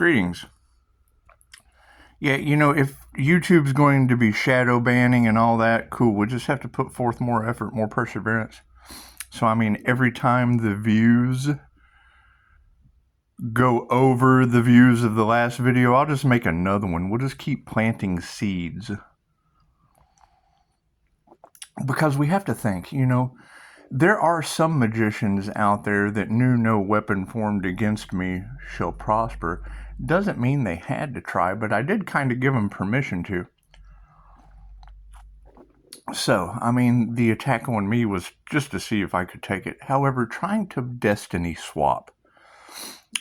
Greetings. Yeah, if YouTube's going to be shadow banning and all that, cool. We'll just have to put forth more effort, more perseverance. So, every time the views go over the views of the last video, I'll just make another one. We'll just keep planting seeds. Because we have to think, there are some magicians out there that knew no weapon formed against me shall prosper. Doesn't mean they had to try, but I did kind of give them permission to. So, the attack on me was just to see if I could take it. However, trying to destiny swap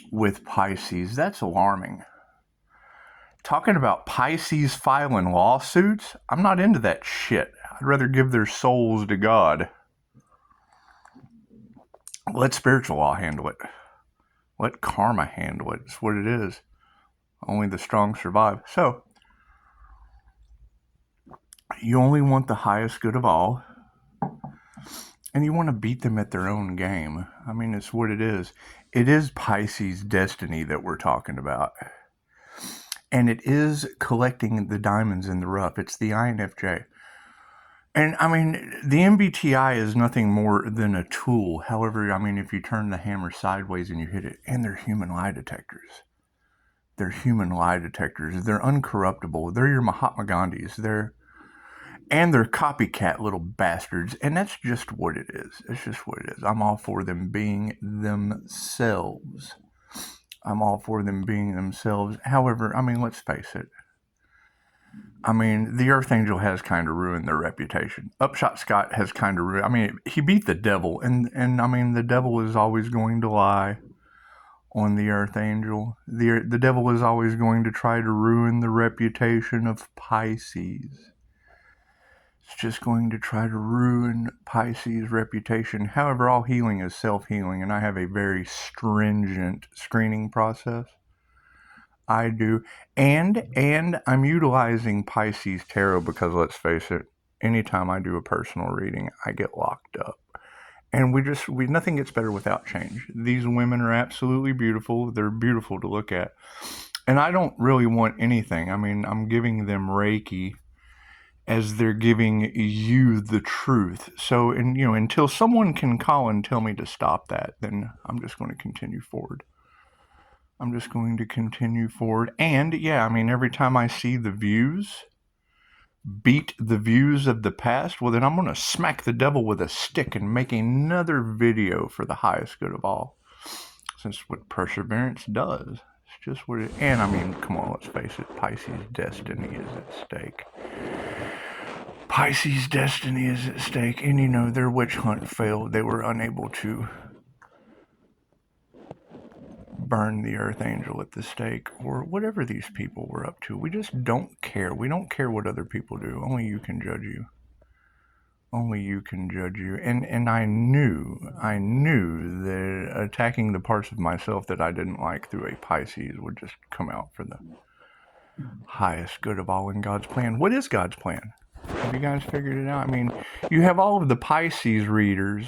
with Pisces, that's alarming. Talking about Pisces filing lawsuits, I'm not into that shit. I'd rather give their souls to God. Let spiritual law handle it. Let karma handle it. It's what it is. Only the strong survive. So, you only want the highest good of all, and you want to beat them at their own game. It's what it is. It is Pisces destiny that we're talking about. And it is collecting the diamonds in the rough. It's the INFJ. And, the MBTI is nothing more than a tool. However, if you turn the hammer sideways and you hit it, and they're human lie detectors. They're human lie detectors. They're uncorruptible. They're your Mahatma Gandhis. They're copycat little bastards. And that's just what it is. It's just what it is. I'm all for them being themselves. However, let's face it. The Earth Angel has kind of ruined their reputation. Upshotscott has kind of ruined... he beat the devil. And the devil is always going to lie on the Earth Angel. The devil is always going to try to ruin the reputation of Pisces. It's just going to try to ruin Pisces' reputation. However, all healing is self-healing, and I have a very stringent screening process. I do. And I'm utilizing Pisces Tarot because, let's face it, anytime I do a personal reading, I get locked up. And nothing gets better without change. These women are absolutely beautiful. They're beautiful to look at. And I don't really want anything. I'm giving them Reiki as they're giving you the truth. So, until someone can call and tell me to stop that, then I'm just going to continue forward. And, yeah, every time I see the views beat the views of the past, well, then I'm going to smack the devil with a stick and make another video for the highest good of all. Since what perseverance does. It's just what it... And, come on, let's face it. Pisces' destiny is at stake. Pisces' destiny is at stake. And, their witch hunt failed. They were unable to burn the Earth Angel at the stake, or whatever these people were up to. We just don't care. We don't care what other people do. Only you can judge you. Only you can judge you. And I knew that attacking the parts of myself that I didn't like through a Pisces would just come out for the highest good of all in God's plan. What is God's plan? Have you guys figured it out? You have all of the Pisces readers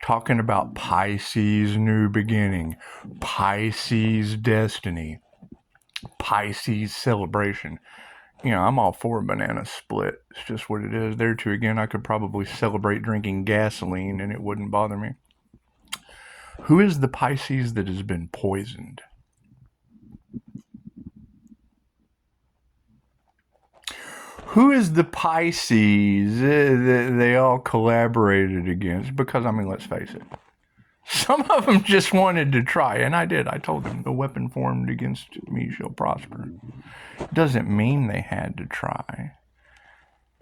talking about Pisces new beginning, Pisces destiny, Pisces celebration. I'm all for a banana split. It's just what it is. There too, again, I could probably celebrate drinking gasoline and it wouldn't bother me. Who is the Pisces that has been poisoned? Who is the Pisces that they all collaborated against? Because, let's face it. Some of them just wanted to try, and I did. I told them, the weapon formed against me shall prosper. Doesn't mean they had to try.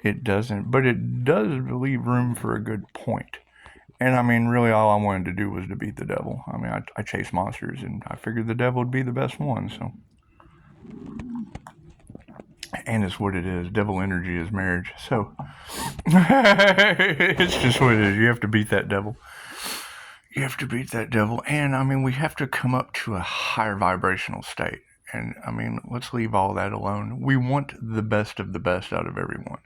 It doesn't, but it does leave room for a good point. And really all I wanted to do was to beat the devil. I chase monsters, and I figured the devil would be the best one, so... And it's what it is. Devil energy is marriage. So, it's just what it is. You have to beat that devil. And, we have to come up to a higher vibrational state. And, let's leave all that alone. We want the best of the best out of everyone.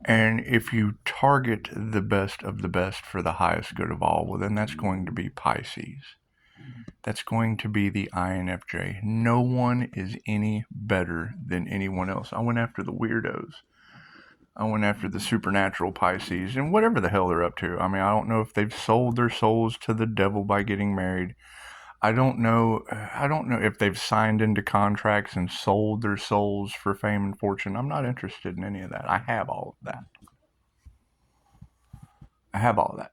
And if you target the best of the best for the highest good of all, well, then that's going to be Pisces. That's going to be the INFJ. No one is any better than anyone else. I went after the weirdos. I went after the supernatural Pisces and whatever the hell they're up to. I mean, I don't know if they've sold their souls to the devil by getting married. I don't know if they've signed into contracts and sold their souls for fame and fortune. I'm not interested in any of that. I have all of that.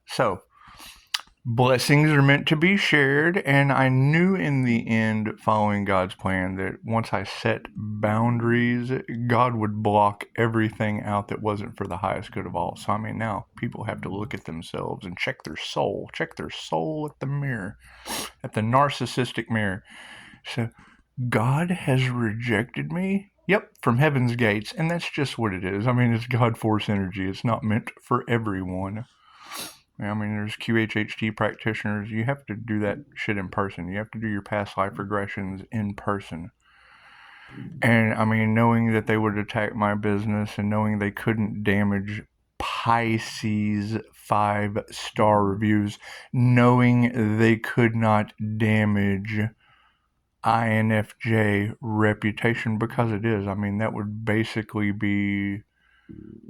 So, blessings are meant to be shared, and I knew in the end, following God's plan, that once I set boundaries, God would block everything out that wasn't for the highest good of all. So, I mean, now people have to look at themselves and check their soul at the mirror, at the narcissistic mirror. So, God has rejected me? Yep, from heaven's gates, and that's just what it is. I mean, it's God force energy. It's not meant for everyone. I mean, there's QHHT practitioners. You have to do that shit in person. You have to do your past life regressions in person. And I mean, knowing that they would attack my business and knowing they couldn't damage Pisces 5-star reviews, knowing they could not damage INFJ reputation, because it is. I mean, that would basically be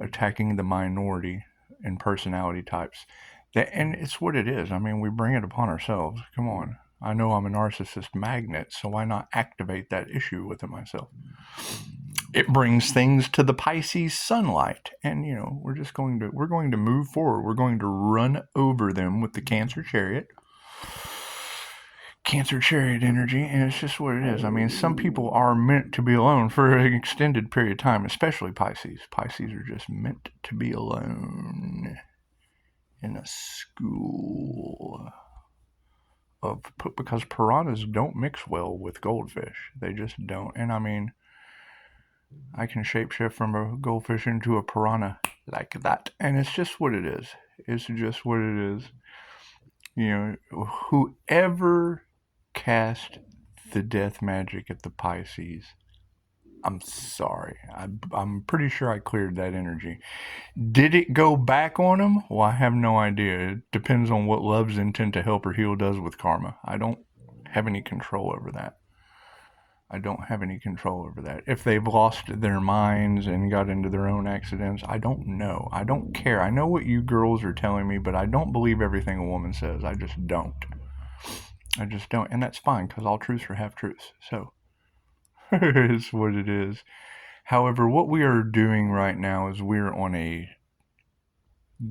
attacking the minority in personality types. And it's what it is. I mean, we bring it upon ourselves. Come on. I know I'm a narcissist magnet, so why not activate that issue within myself? It brings things to the Pisces sunlight, and you know, we're going to move forward. We're going to run over them with the Cancer Chariot energy, and it's just what it is. I mean, some people are meant to be alone for an extended period of time, especially Pisces. Pisces are just meant to be alone in a school of, because piranhas don't mix well with goldfish. They just don't. And I mean, I can shapeshift from a goldfish into a piranha like that, and it's just what it is. It's just what it is. You know, whoever cast the death magic at the Pisces, I'm sorry. I'm pretty sure I cleared that energy. Did it go back on them? Well, I have no idea. It depends on what love's intent to help or heal does with karma. I don't have any control over that. If they've lost their minds and got into their own accidents, I don't know. I don't care. I know what you girls are telling me, but I don't believe everything a woman says. I just don't. And that's fine, because all truths are half truths. So, it's what it is. However, what we are doing right now is we're on a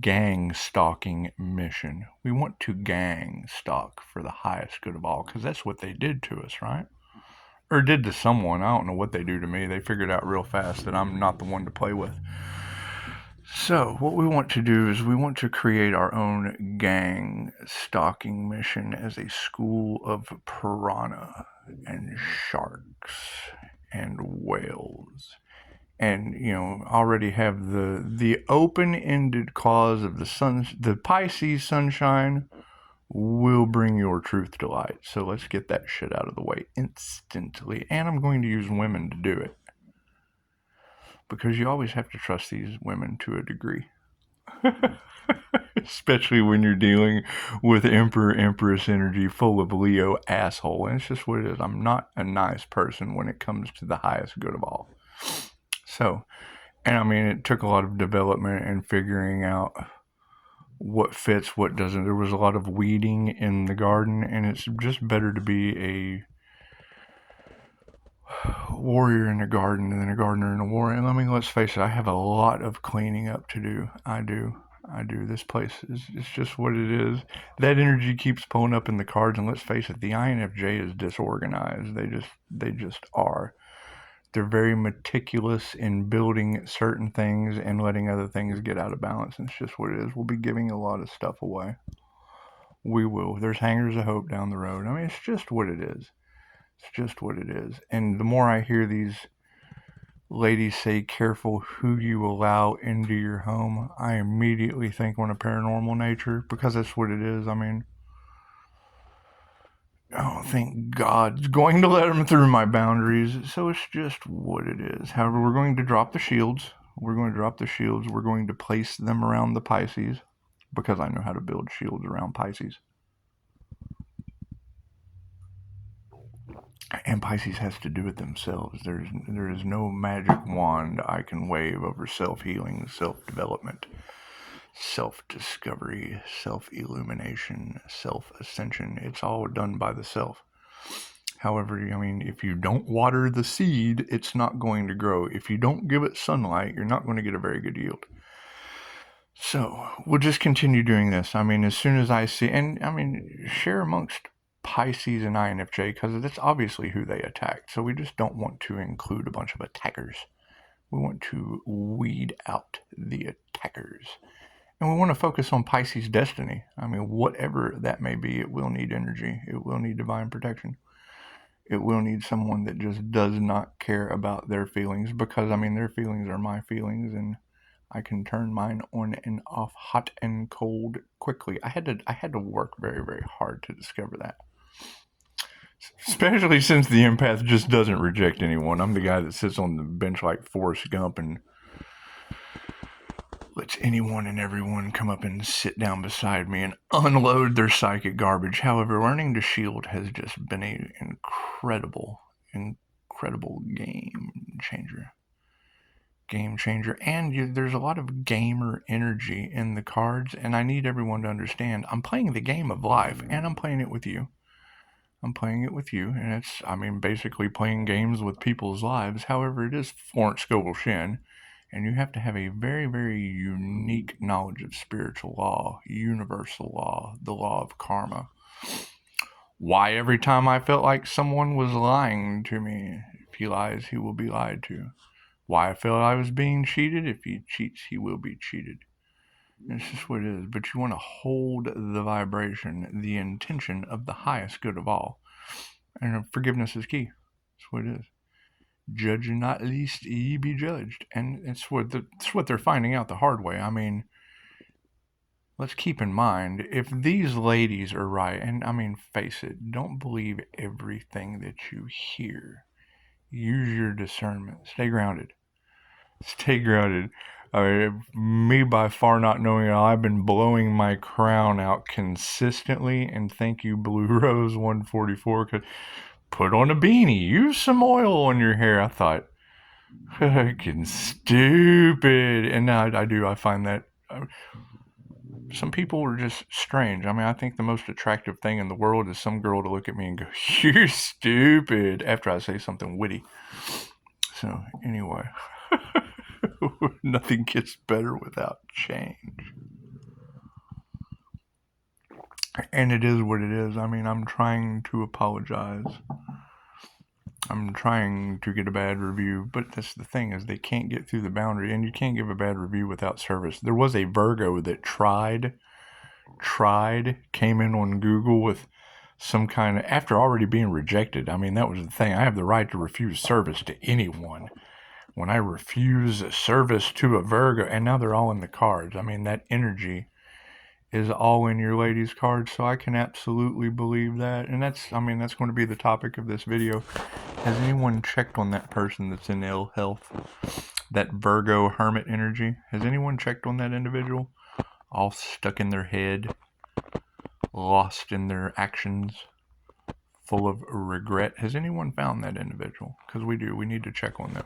gang stalking mission. We want to gang stalk for the highest good of all, because that's what they did to us, right? Or did to someone. I don't know what they do to me. They figured out real fast that I'm not the one to play with. So, what we want to do is we want to create our own gang stalking mission as a school of piranha and sharks and whales. And, you know, already have the open-ended cause of the Pisces sunshine will bring your truth to light. So let's get that shit out of the way instantly. And I'm going to use women to do it, because you always have to trust these women to a degree. Especially when you're dealing with Emperor-Empress energy full of Leo asshole. And it's just what it is. I'm not a nice person when it comes to the highest good of all. So, and I mean, it took a lot of development and figuring out what fits, what doesn't. There was a lot of weeding in the garden, and it's just better to be a warrior in a garden than a gardener in a war. And I mean, let's face it, I have a lot of cleaning up to do. I do. This place it's just what it is. That energy keeps pulling up in the cards, and let's face it, the INFJ is disorganized. They just are. They're very meticulous in building certain things and letting other things get out of balance. And it's just what it is. We'll be giving a lot of stuff away. We will. There's hangers of hope down the road. I mean, it's just what it is. And the more I hear these ladies say, careful who you allow into your home, I immediately think on a paranormal nature, because that's what it is. I mean, I don't think God's going to let them through my boundaries, so it's just what it is. However, we're going to drop the shields. We're going to place them around the Pisces, because I know how to build shields around Pisces. And Pisces has to do it themselves. There is no magic wand I can wave over self-healing, self-development, self-discovery, self-illumination, self-ascension. It's all done by the self. However, I mean, if you don't water the seed, it's not going to grow. If you don't give it sunlight, you're not going to get a very good yield. So we'll just continue doing this. I mean, as soon as I see, and I mean, share amongst Pisces and INFJ, because that's obviously who they attacked. So we just don't want to include a bunch of attackers. We want to weed out the attackers. And we want to focus on Pisces' destiny. I mean, whatever that may be, it will need energy. It will need divine protection. It will need someone that just does not care about their feelings, because, I mean, their feelings are my feelings, and I can turn mine on and off, hot and cold, quickly. I had to work very, very hard to discover that. Especially since the empath just doesn't reject anyone. I'm the guy that sits on the bench like Forrest Gump and lets anyone and everyone come up and sit down beside me and unload their psychic garbage. However, learning to shield has just been an incredible game changer. And there's a lot of gamer energy in the cards, and I need everyone to understand I'm playing the game of life, and I'm playing it with you. And it's, I mean, basically playing games with people's lives. However, it is Florence Scovel Shin, and you have to have a very, very unique knowledge of spiritual law, universal law, the law of karma. Why every time I felt like someone was lying to me, if he lies, he will be lied to. Why I felt I was being cheated, if he cheats, he will be cheated. It's just what it is. But you want to hold the vibration, the intention of the highest good of all. And forgiveness is key. That's what it is. Judge not, lest ye be judged. And it's what they're finding out the hard way. I mean, let's keep in mind, if these ladies are right, and I mean, face it, don't believe everything that you hear. Use your discernment. Stay grounded. I mean, me by far not knowing it all, I've been blowing my crown out consistently, and thank you, Blue Rose 144, because put on a beanie, use some oil on your hair. I thought, fucking stupid. And now I find that some people are just strange. I mean, I think the most attractive thing in the world is some girl to look at me and go, you're stupid, after I say something witty. So, anyway. Nothing gets better without change. And it is what it is. I mean, I'm trying to apologize. I'm trying to get a bad review, but that's the thing, is they can't get through the boundary, and you can't give a bad review without service. There was a Virgo that came in on Google with some kind of, after already being rejected. I mean, that was the thing. I have the right to refuse service to anyone. When I refuse service to a Virgo, and now they're all in the cards. I mean, that energy is all in your ladies' cards, so I can absolutely believe that. And that's going to be the topic of this video. Has anyone checked on that person that's in ill health? That Virgo hermit energy? Has anyone checked on that individual? All stuck in their head, lost in their actions, full of regret. Has anyone found that individual? Because we do. We need to check on them.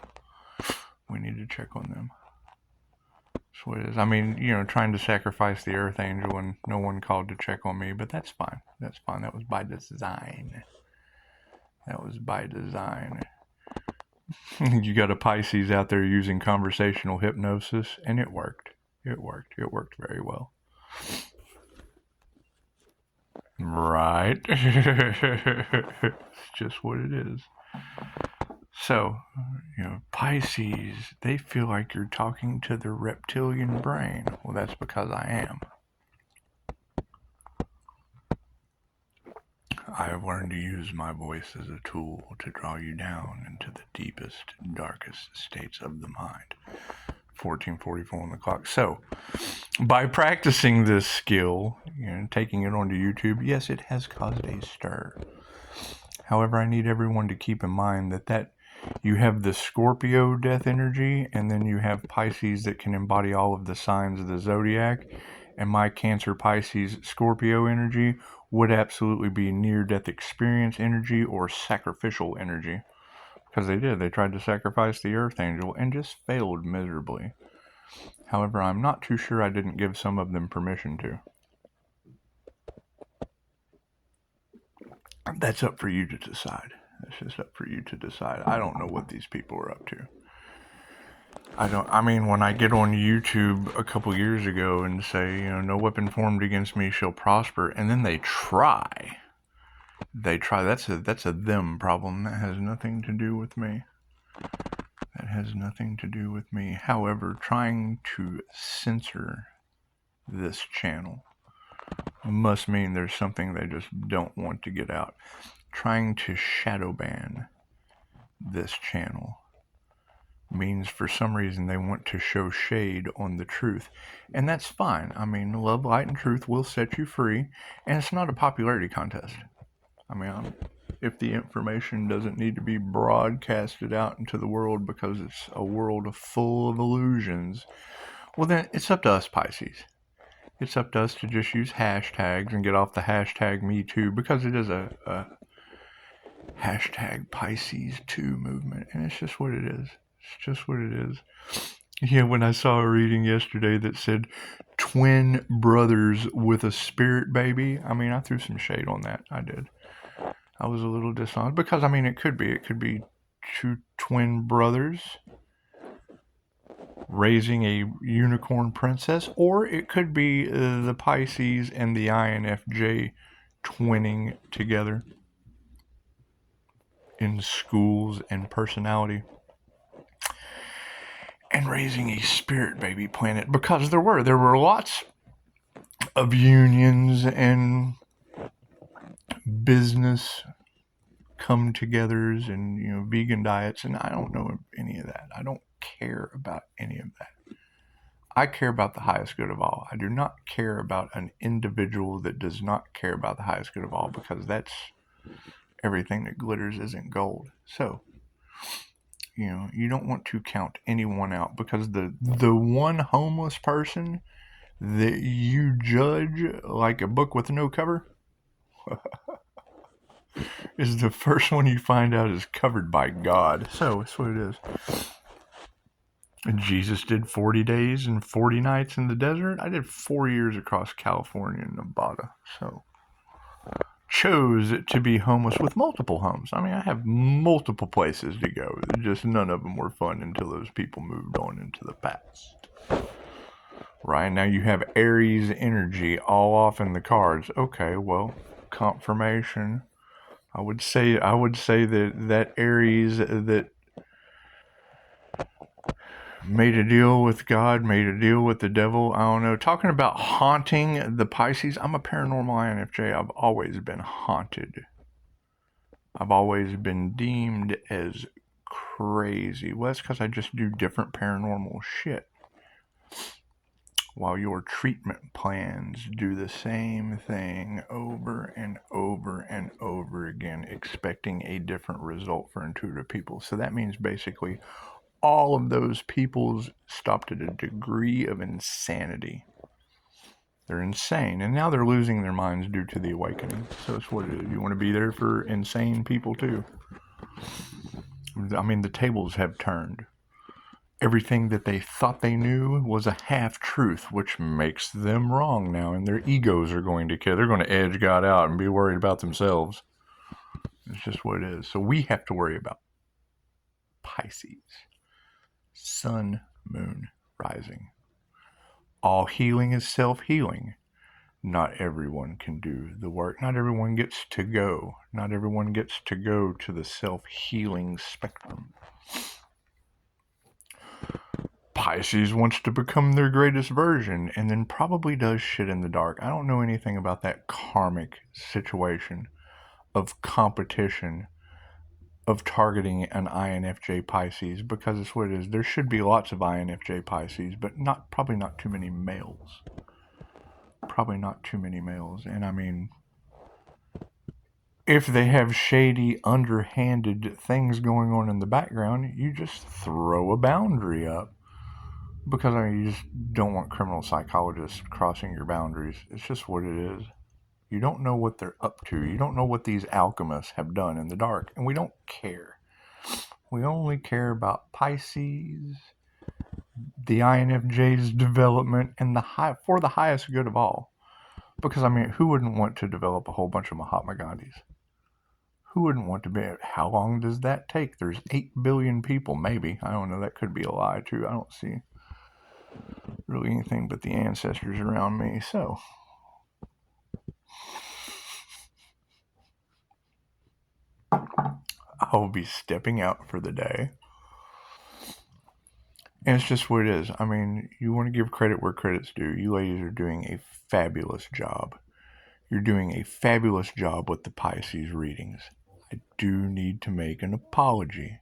That's what it is. I mean, trying to sacrifice the Earth Angel and no one called to check on me, but that's fine. That was by design. You got a Pisces out there using conversational hypnosis, and it worked. It worked very well. Right? It's just what it is. So, Pisces, they feel like you're talking to their reptilian brain. Well, that's because I am. I have learned to use my voice as a tool to draw you down into the deepest, darkest states of the mind. 14:44 on the clock. So, by practicing this skill, taking it onto YouTube, yes, it has caused a stir. However, I need everyone to keep in mind that you have the Scorpio death energy, and then you have Pisces that can embody all of the signs of the zodiac, And my Cancer, Pisces, Scorpio energy would absolutely be near-death experience energy or sacrificial energy. Because they did. They tried to sacrifice the Earth Angel and just failed miserably. However, I'm not too sure I didn't give some of them permission to. That's up for you to decide. That's just up for you to decide. I don't know what these people are up to. I mean, when I get on YouTube a couple years ago and say, no weapon formed against me shall prosper, and then they try. That's a them problem. That has nothing to do with me. That has nothing to do with me. However, trying to censor this channel must mean there's something they just don't want to get out. Trying to shadow ban this channel means for some reason they want to show shade on the truth. And that's fine. I mean, love, light, and truth will set you free. And it's not a popularity contest. I mean, if the information doesn't need to be broadcasted out into the world because it's a world full of illusions, well then it's up to us, Pisces. It's up to us to just use hashtags and get off the hashtag #MeToo, because it is a hashtag Pisces 2 movement, and it's just what it is. It's just what it is. Yeah, when I saw a reading yesterday that said twin brothers with a spirit baby, I mean, I threw some shade on that. I did. I was a little dishonest because, I mean, it could be two twin brothers raising a unicorn princess, or it could be the Pisces and the INFJ twinning together in schools and personality and raising a spirit baby planet, because there were lots of unions and business come-togethers and vegan diets, and I don't know any of that. I don't care about any of that. I care about the highest good of all. I do not care about an individual that does not care about the highest good of all, because that's everything that glitters isn't gold. So, you don't want to count anyone out, because the one homeless person that you judge like a book with no cover is the first one you find out is covered by God. So that's what it is. And Jesus did 40 days and 40 nights in the desert. I did 4 years across California and Nevada. So chose to be homeless with multiple homes. I mean, I have multiple places to go. Just none of them were fun until those people moved on into the past. Right, now you have Aries energy all off in the cards. Okay, well, confirmation. I would say that Aries that made a deal with God, made a deal with the devil. I don't know. Talking about haunting the Pisces, I'm a paranormal INFJ. I've always been haunted. I've always been deemed as crazy. Well, that's because I just do different paranormal shit, while your treatment plans do the same thing over and over and over again, expecting a different result for intuitive people. So that means basically all of those people's stopped at a degree of insanity. They're insane, and now they're losing their minds due to the awakening. So it's what it is. You want to be there for insane people too. I mean, the tables have turned. Everything that they thought they knew was a half-truth, which makes them wrong now, and their egos are going to kill. They're going to edge God out and be worried about themselves. It's just what it is. So we have to worry about Pisces. Sun, moon, rising. All healing is self-healing. Not everyone can do the work. Not everyone gets to go. Not everyone gets to go to the self-healing spectrum. Pisces wants to become their greatest version, and then probably does shit in the dark. I don't know anything about that karmic situation of competition, of targeting an INFJ Pisces, because it's what it is. There should be lots of INFJ Pisces, but probably not too many males. Probably not too many males. And I mean, if they have shady, underhanded things going on in the background, you just throw a boundary up. Because you just don't want criminal psychologists crossing your boundaries. It's just what it is. You don't know what they're up to. You don't know what these alchemists have done in the dark. And we don't care. We only care about Pisces, the INFJ's development, and for the highest good of all. Because, who wouldn't want to develop a whole bunch of Mahatma Gandhis? Who wouldn't want to be? How long does that take? There's 8 billion people, maybe. I don't know. That could be a lie, too. I don't see really anything but the ancestors around me. So, I'll be stepping out for the day. And it's just what it is. You want to give credit where credit's due. You ladies are doing a fabulous job. You're doing a fabulous job with the Pisces readings. I do need to make an apology.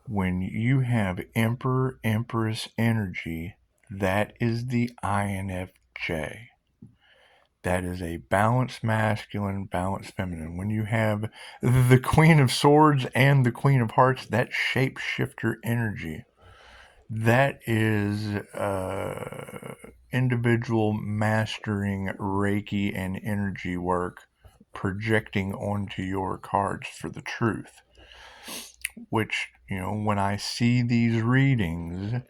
When you have Emperor, Empress energy, that is the INFJ. That is a balanced masculine, balanced feminine. When you have the Queen of Swords and the Queen of Hearts, that shapeshifter energy. That is individual mastering Reiki and energy work projecting onto your cards for the truth. Which, when I see these readings,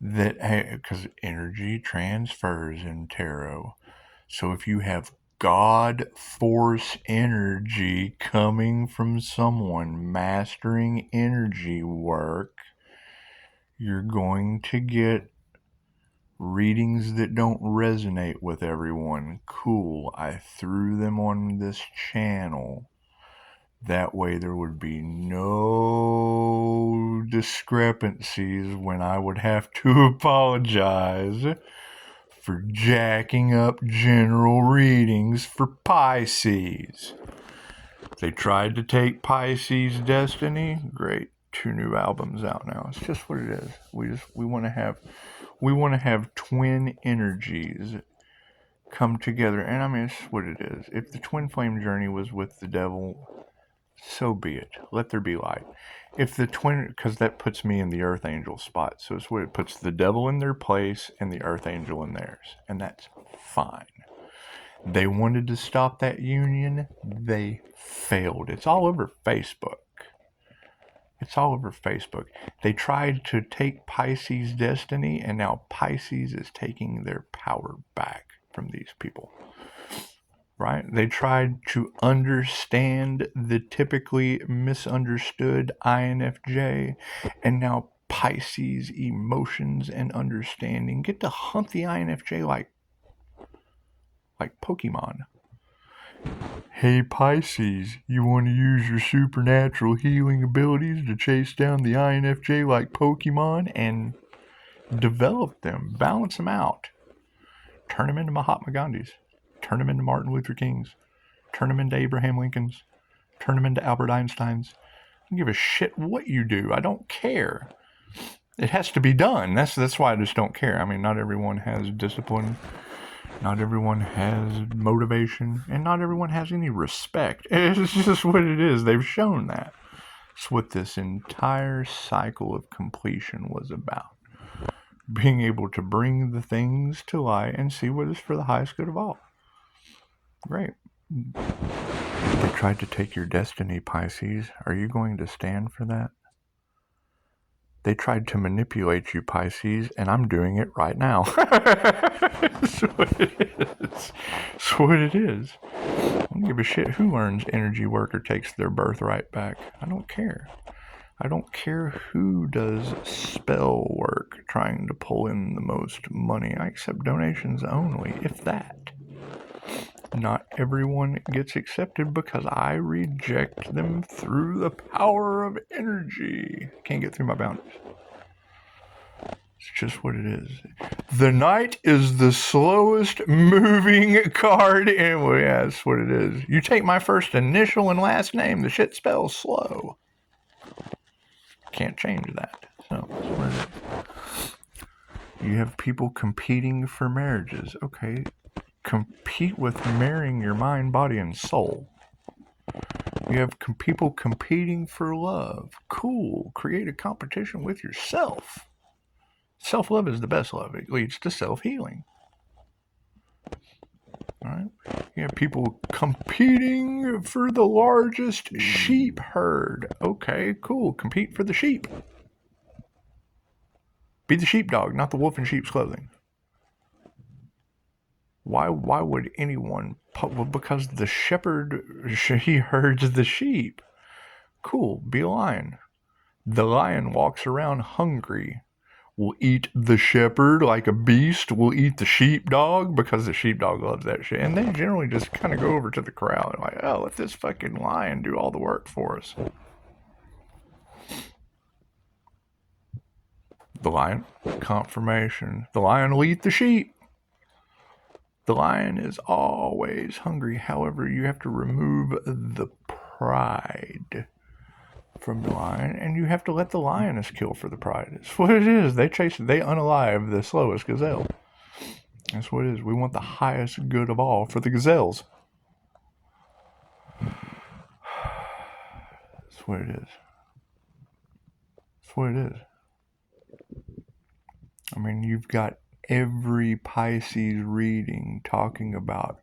because energy transfers in tarot. So if you have God force energy coming from someone mastering energy work, you're going to get readings that don't resonate with everyone. Cool, I threw them on this channel. That way there would be no discrepancies when I would have to apologize for jacking up general readings for Pisces. They tried to take Pisces Destiny. Great. 2 new albums out now. It's just what it is. We want to have twin energies come together. And it's what it is. If the twin flame journey was with the devil, so be it. Let there be light. If the twin, because that puts me in the earth angel spot. So it's what it puts the devil in their place and the earth angel in theirs. And that's fine. They wanted to stop that union. They failed. It's all over Facebook. They tried to take Pisces destiny, and now Pisces is taking their power back from these people. Right? They tried to understand the typically misunderstood INFJ, and now Pisces emotions and understanding get to hunt the INFJ like Pokemon. Hey Pisces, you want to use your supernatural healing abilities to chase down the INFJ like Pokemon and develop them, balance them out. Turn them into Mahatma Gandhis. Turn them into Martin Luther Kings. Turn them into Abraham Lincolns. Turn them into Albert Einsteins. I don't give a shit what you do. I don't care. It has to be done. That's why I just don't care. Not everyone has discipline. Not everyone has motivation, and not everyone has any respect. It's just what it is. They've shown that. It's what this entire cycle of completion was about. Being able to bring the things to light and see what is for the highest good of all. Great. They tried to take your destiny, Pisces. Are you going to stand for that? They tried to manipulate you, Pisces, and I'm doing it right now. That's what it is. That's what it is. I don't give a shit who learns energy work or takes their birthright back. I don't care. I don't care who does spell work trying to pull in the most money. I accept donations only, if that. Not everyone gets accepted because I reject them through the power of energy. Can't get through my boundaries. It's just what it is. The Knight is the slowest moving card in. Well, yeah, that's what it is. You take my first initial and last name, the shit spells slow. Can't change that. So, that's what it is. You have people competing for marriages. Okay. Compete with marrying your mind, body, and soul. You have people competing for love. Cool. Create a competition with yourself. Self-love is the best love. It leads to self-healing. All right. You have people competing for the largest sheep herd. Okay, cool. Compete for the sheep. Be the sheepdog, not the wolf in sheep's clothing. Why would anyone? Well, because the shepherd, he herds the sheep. Cool. Be a lion. The lion walks around hungry. Will eat the shepherd like a beast. Will eat the sheepdog because the sheepdog loves that shit. And they generally just kind of go over to the corral and like, oh, let this fucking lion do all the work for us. The lion, confirmation. The lion will eat the sheep. The lion is always hungry. However, you have to remove the pride from the lion, and you have to let the lioness kill for the pride. It's what it is. They unalive the slowest gazelle. That's what it is. We want the highest good of all for the gazelles. That's what it is. That's what it is. I mean, you've got every Pisces reading talking about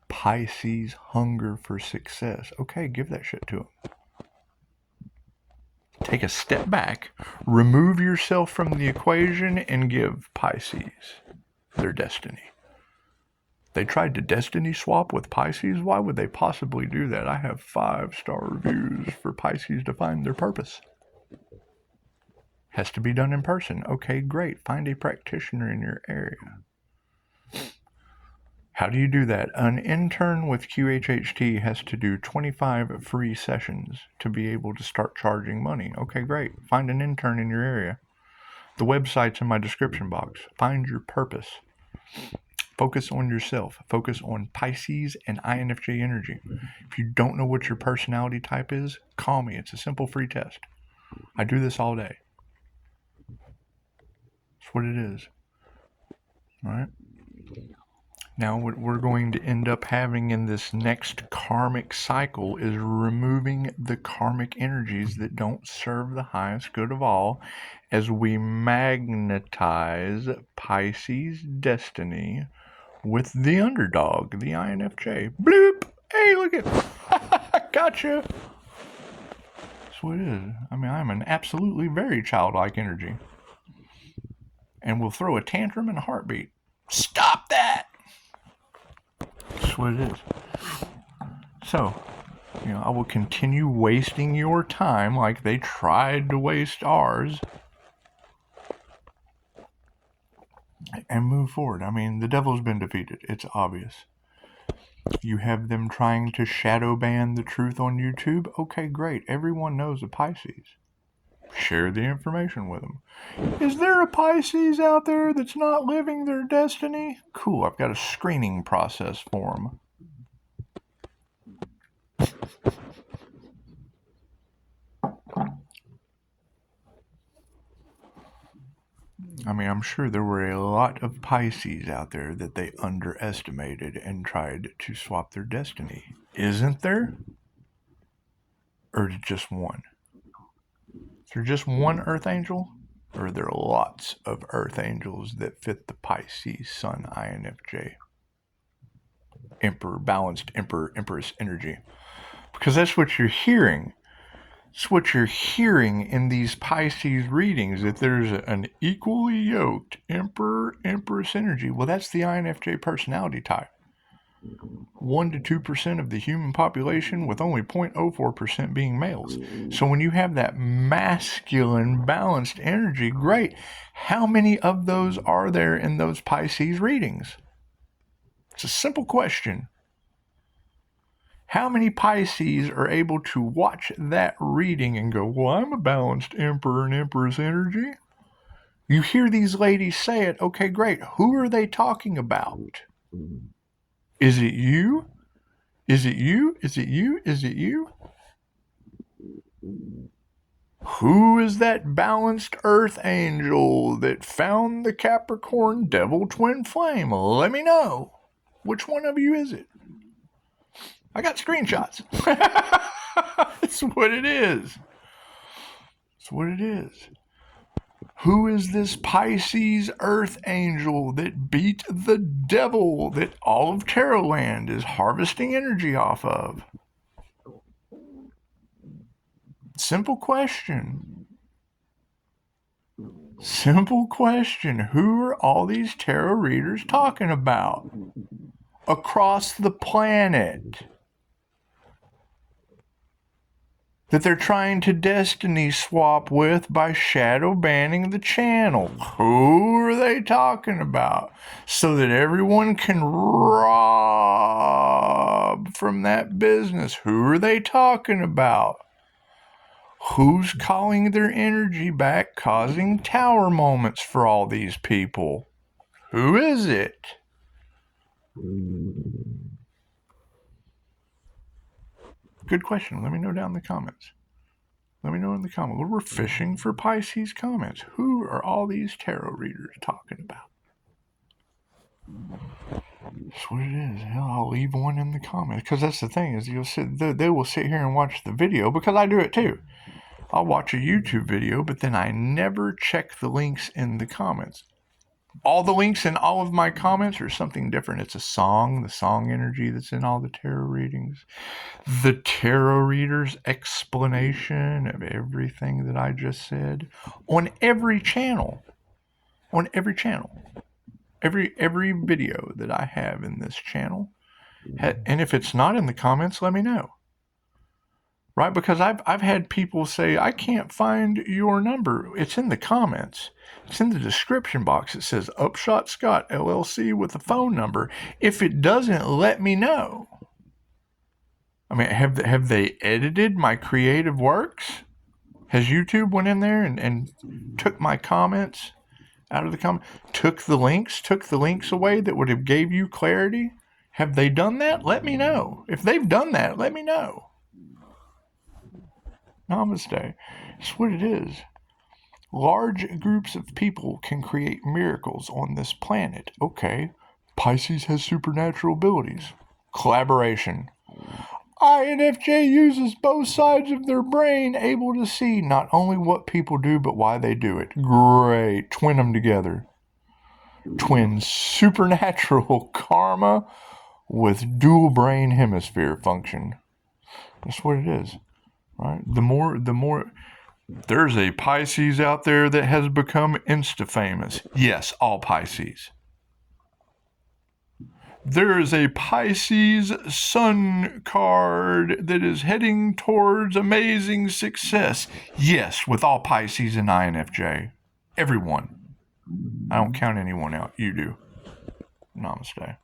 Pisces hunger for success. Okay, give that shit to them. Take a step back, remove yourself from the equation, and give Pisces their destiny. They tried to destiny swap with Pisces. Why would they possibly do that? I have 5-star reviews for Pisces to find their purpose. Has to be done in person. Okay, great. Find a practitioner in your area. How do you do that? An intern with QHHT has to do 25 free sessions to be able to start charging money. Okay, great. Find an intern in your area. The website's in my description box. Find your purpose. Focus on yourself. Focus on Pisces and INFJ energy. If you don't know what your personality type is, call me. It's a simple free test. I do this all day. That's what it is. All right? Now, what we're going to end up having in this next karmic cycle is removing the karmic energies that don't serve the highest good of all as we magnetize Pisces destiny with the underdog, the INFJ. Bloop! Hey, look at gotcha! That's what it is. I mean, I'm an absolutely very childlike energy. And will throw a tantrum in a heartbeat. Stop that! That's what it is. So, I will continue wasting your time like they tried to waste ours and move forward. I mean, the devil's been defeated. It's obvious. You have them trying to shadow ban the truth on YouTube. Okay, great. Everyone knows a Pisces. Share the information with them. Is there a Pisces out there that's not living their destiny? Cool, I've got a screening process for them. I mean, I'm sure there were a lot of Pisces out there that they underestimated and tried to swap their destiny. Isn't there? Or just one? Is there just one Earth Angel? Or are there lots of Earth Angels that fit the Pisces Sun INFJ? Emperor, balanced Emperor, Empress energy. Because that's what you're hearing. It's what you're hearing in these Pisces readings, that there's an equally yoked Emperor, Empress energy. Well, that's the INFJ personality type. 1 to 2% of the human population, with only 0.04% being males. So when you have that masculine balanced energy, great. How many of those are there in those Pisces readings? It's a simple question. How many Pisces are able to watch that reading and go, well, I'm a balanced Emperor and Empress energy? You hear these ladies say it, okay, great. Who are they talking about? Is it you? Is it you? Is it you? Is it you? Who is that balanced Earth Angel that found the Capricorn Devil Twin Flame? Let me know. Which one of you is it? I got screenshots. It's what it is. It's what it is. Who is this Pisces earth angel that beat the devil that all of Tarot Land is harvesting energy off of? Simple question. Simple question. Who are all these tarot readers talking about across the planet that they're trying to destiny swap with by shadow banning the channel? Who are they talking about? So that everyone can rob from that business. Who are they talking about? Who's calling their energy back, causing tower moments for all these people? Who is it? Good question. Let me know down in the comments. Let me know in the comments. We're fishing for Pisces comments. Who are all these tarot readers talking about? That's what it is. Hell, I'll leave one in the comments, because that's the thing is they will sit here and watch the video, because I do it too. I'll watch a YouTube video, but then I never check the links in the comments. All the links in all of my comments are something different. It's a song, the song energy that's in all the tarot readings. The tarot reader's explanation of everything that I just said on every channel. On every channel. Every video that I have in this channel. And if it's not in the comments, let me know. Right? Because I've had people say, I can't find your number. It's in the comments. It's in the description box. It says Upshotscott LLC with a phone number. If it doesn't, let me know. I mean, have they edited my creative works? Has YouTube went in there and took my comments out of the comment? Took the links away that would have gave you clarity? Have they done that? Let me know. If they've done that, let me know. Namaste. It's what it is. Large groups of people can create miracles on this planet. Okay. Pisces has supernatural abilities. Collaboration. INFJ uses both sides of their brain, able to see not only what people do, but why they do it. Great. Twin them together. Twin supernatural karma with dual brain hemisphere function. That's what it is. Right? The more there's a Pisces out there that has become Insta famous. Yes, all Pisces. There is a Pisces sun card that is heading towards amazing success. Yes, with all Pisces and INFJ. Everyone. I don't count anyone out. You do. Namaste.